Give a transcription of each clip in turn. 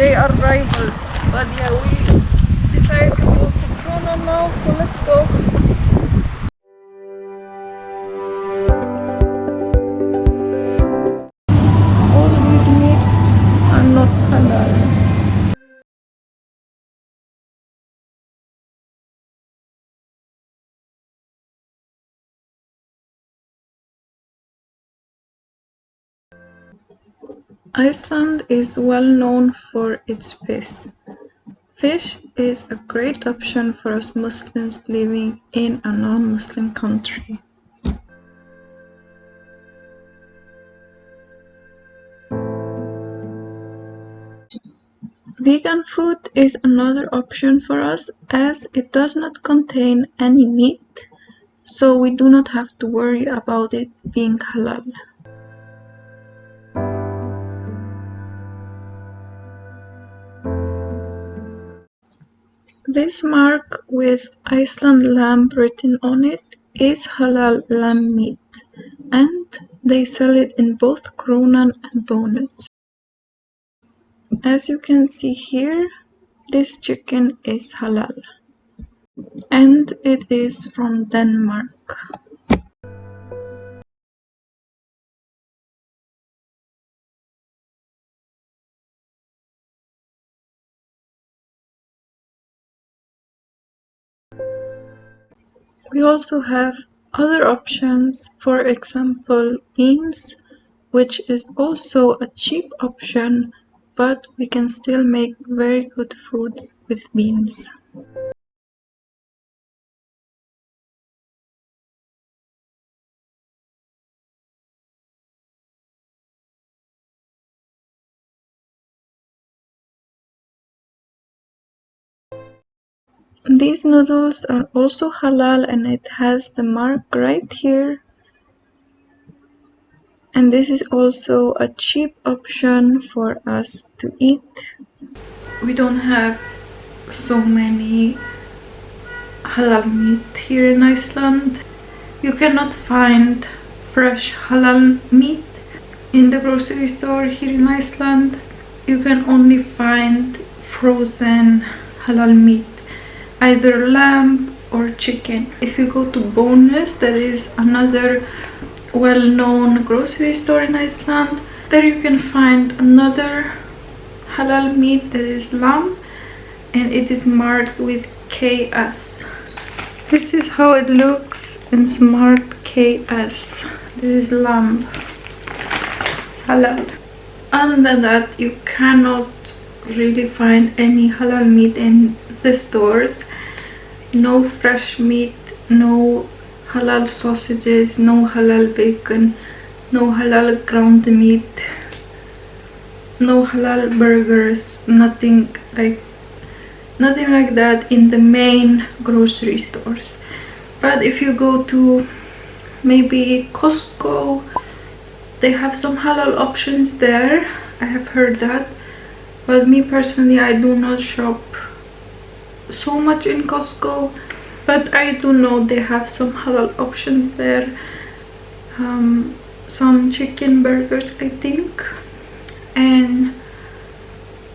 they are rivals. But yeah, we decided to go to Krono now, so let's go. All these meats are not halal. Iceland is well known for its fish. Fish is a great option for us Muslims living in a non-Muslim country. Vegan food is another option for us as it does not contain any meat, so we do not have to worry about it being halal. This mark with Iceland lamb written on it is halal lamb meat, and they sell it in both Kronan and bonus. As you can see here, this chicken is halal, and it is from Denmark. We also have other options, for example beans, which is also a cheap option, but we can still make very good food with beans. These noodles are also halal and it has the mark right here. And this is also a cheap option for us to eat. We don't have so many halal meat here in Iceland. You cannot find fresh halal meat in the grocery store here in Iceland. You can only find frozen halal meat, either lamb or chicken. If you go to Bonus, that is another well-known grocery store in Iceland, there you can find another halal meat that is lamb, and it is marked with KS. This is how it looks, and it's marked KS. This is lamb. It's halal. Other than that, you cannot really find any halal meat in the stores. No fresh meat, no halal sausages, no halal bacon, no halal ground meat, no halal burgers, nothing like that in the main grocery stores. But if you go to maybe Costco, they have some halal options there. I have heard that, but me personally, I do not shop so much in Costco, but I do know they have some halal options there. Some chicken burgers, I think, and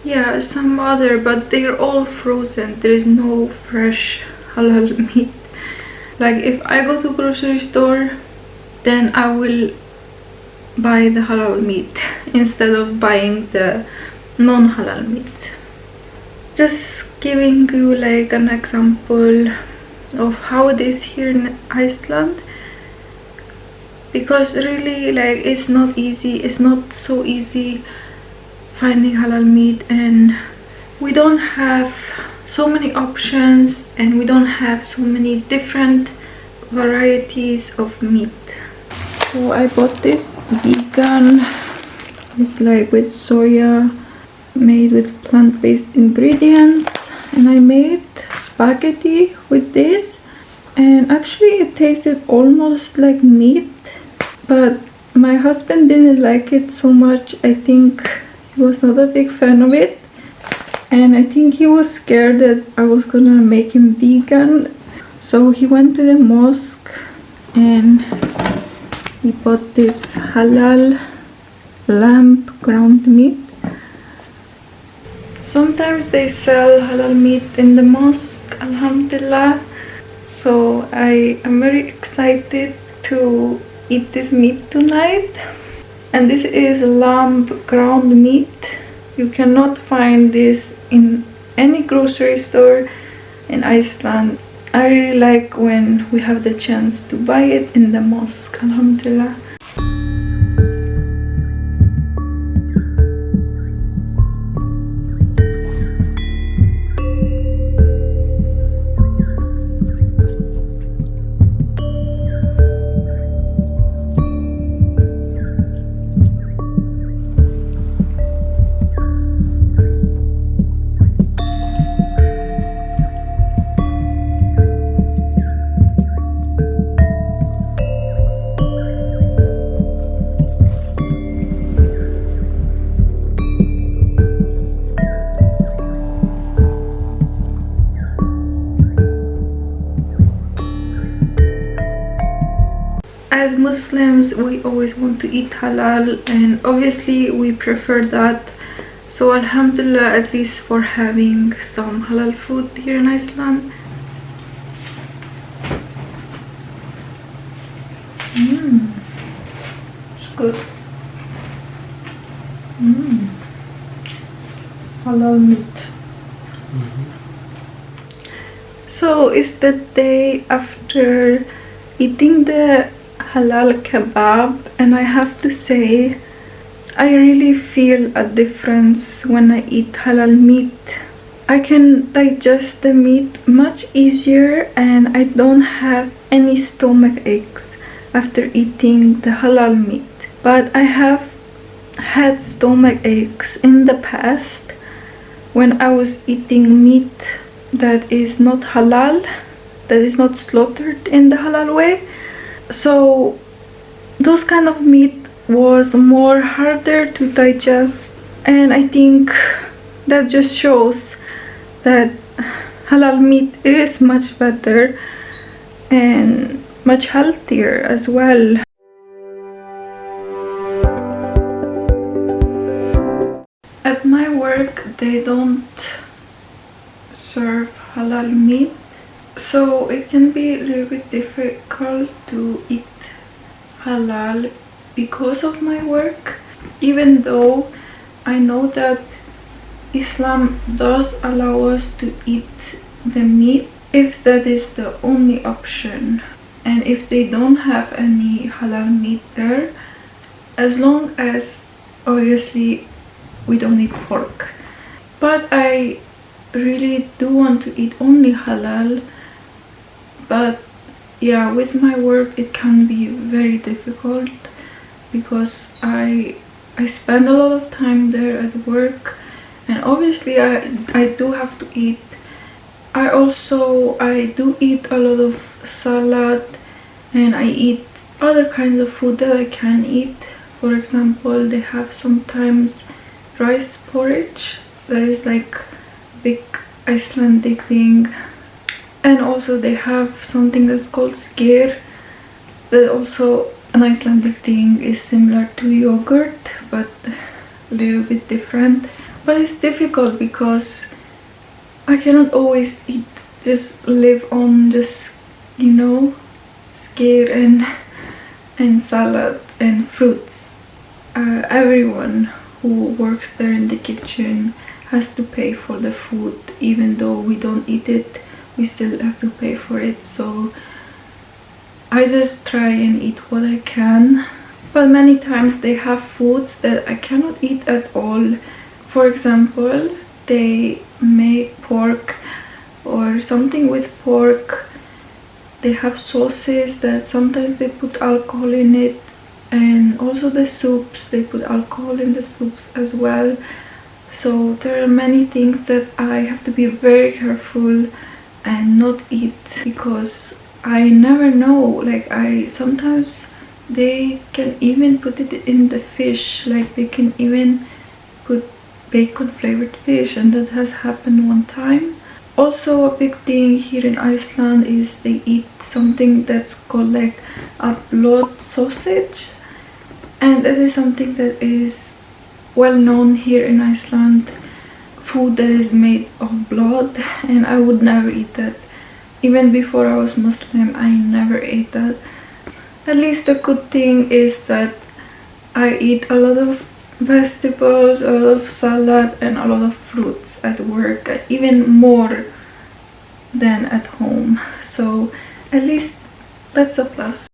yeah, some other, but they're all frozen. There is no fresh halal meat. Like if I go to grocery store, then I will buy the halal meat instead of buying the non-halal meat. Just giving you like an example of how it is here in Iceland, because really like it's not so easy finding halal meat, and we don't have so many options, and we don't have so many different varieties of meat. So I bought this vegan, it's like with soya, made with plant-based ingredients, and I made spaghetti with this, and actually it tasted almost like meat, but my husband didn't like it so much. I think he was not a big fan of it, and I think he was scared that I was gonna make him vegan, so he went to the mosque and he bought this halal lamb ground meat. Sometimes they sell halal meat in the mosque, alhamdulillah. So I am very excited to eat this meat tonight. And this is lamb ground meat. You cannot find this in any grocery store in Iceland. I really like when we have the chance to buy it in the mosque, alhamdulillah. As Muslims, we always want to eat halal, and obviously we prefer that. So alhamdulillah, at least for having some halal food here in Iceland. It's good. Halal meat. So it's the day after eating the halal kebab, and I have to say I really feel a difference when I eat halal meat. I can digest the meat much easier, and I don't have any stomach aches after eating the halal meat. But I have had stomach aches in the past when I was eating meat that is not halal, that is not slaughtered in the halal way. So those kind of meat was more harder to digest, and I think that just shows that halal meat is much better and much healthier as well. At my work, they don't serve halal meat, so it can be a little bit difficult to eat halal because of my work, even though I know that Islam does allow us to eat the meat if that is the only option, and if they don't have any halal meat there, as long as obviously we don't eat pork. But I really do want to eat only halal, but yeah, with my work it can be very difficult because I spend a lot of time there at work, and obviously I do have to eat. I do eat a lot of salad, and I eat other kinds of food that I can eat. For example, they have sometimes rice porridge that is like big Icelandic thing, and also they have something that's called skyr, that also an Icelandic thing, is similar to yogurt but a little bit different. But it's difficult because I cannot always live on just, you know, skyr and salad and fruits. Everyone who works there in the kitchen has to pay for the food. Even though we don't eat it, we still have to pay for it. So I just try and eat what I can. But many times they have foods that I cannot eat at all. For example, they make pork or something with pork. They have sauces that sometimes they put alcohol in it, and also the soups, they put alcohol in the soups as well. So there are many things that I have to be very careful and not eat, because I never know, like sometimes they can even put it in the fish, like they can even put bacon flavored fish, and that has happened one time. Also a big thing here in Iceland is they eat something that's called like a blood sausage, and that is something that is well known here in Iceland. food that is made of blood, and I would never eat that. Even before I was Muslim, I never ate that. At least the good thing is that I eat a lot of vegetables, a lot of salad, and a lot of fruits at work, even more than at home. So at least that's a plus.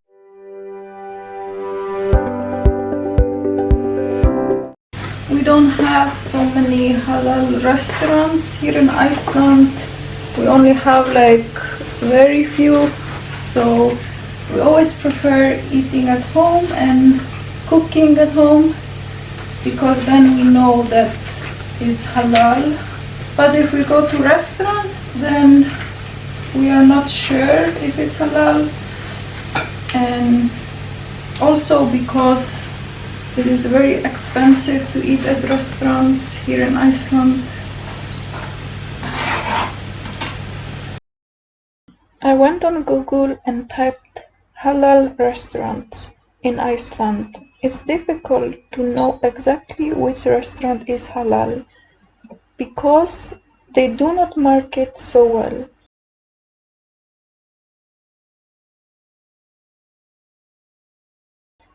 We don't have so many halal restaurants here in Iceland. We only have like very few, so we always prefer eating at home and cooking at home, because then we know that is halal. But if we go to restaurants, then we are not sure if it's halal, and also because it is very expensive to eat at restaurants here in Iceland. I went on Google and typed halal restaurants in Iceland. It's difficult to know exactly which restaurant is halal because they do not market so well.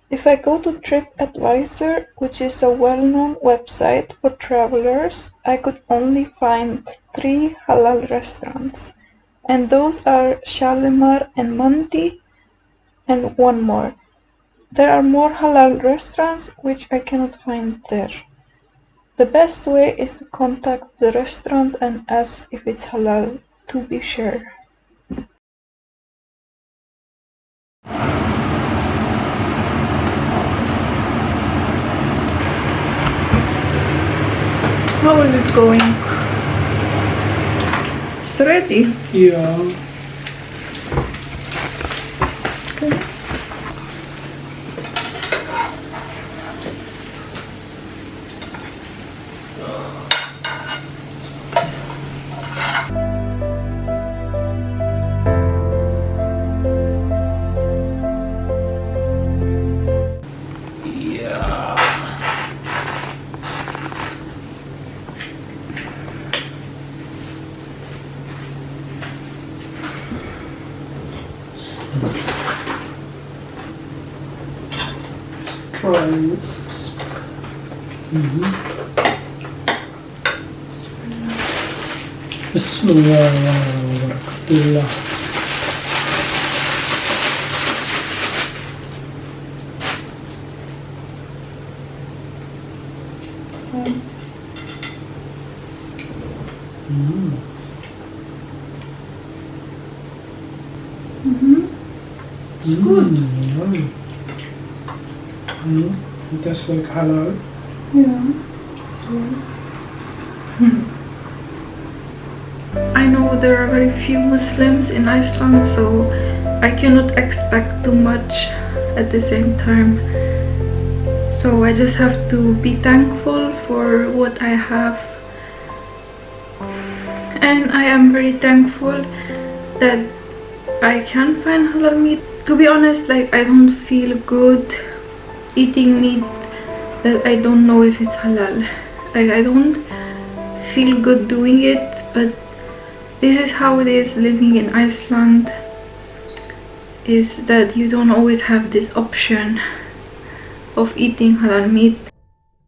If I go to TripAdvisor, which is a well-known website for travelers, I could only find 3 halal restaurants, and those are Shalimar and Mandi, and one more. There are more halal restaurants which I cannot find there. The best way is to contact the restaurant and ask if it's halal, to be sure. How is it going? It's ready. Yeah. Okay. Try this. Bismillah. It's good. That's like halal. Yeah. I know there are very few Muslims in Iceland, so I cannot expect too much at the same time. So I just have to be thankful for what I have. And I am very thankful that I can find halal meat. To be honest, like, I don't feel good eating meat that I don't know if it's halal. Like, I don't feel good doing it, but this is how it is living in Iceland, is that you don't always have this option of eating halal meat.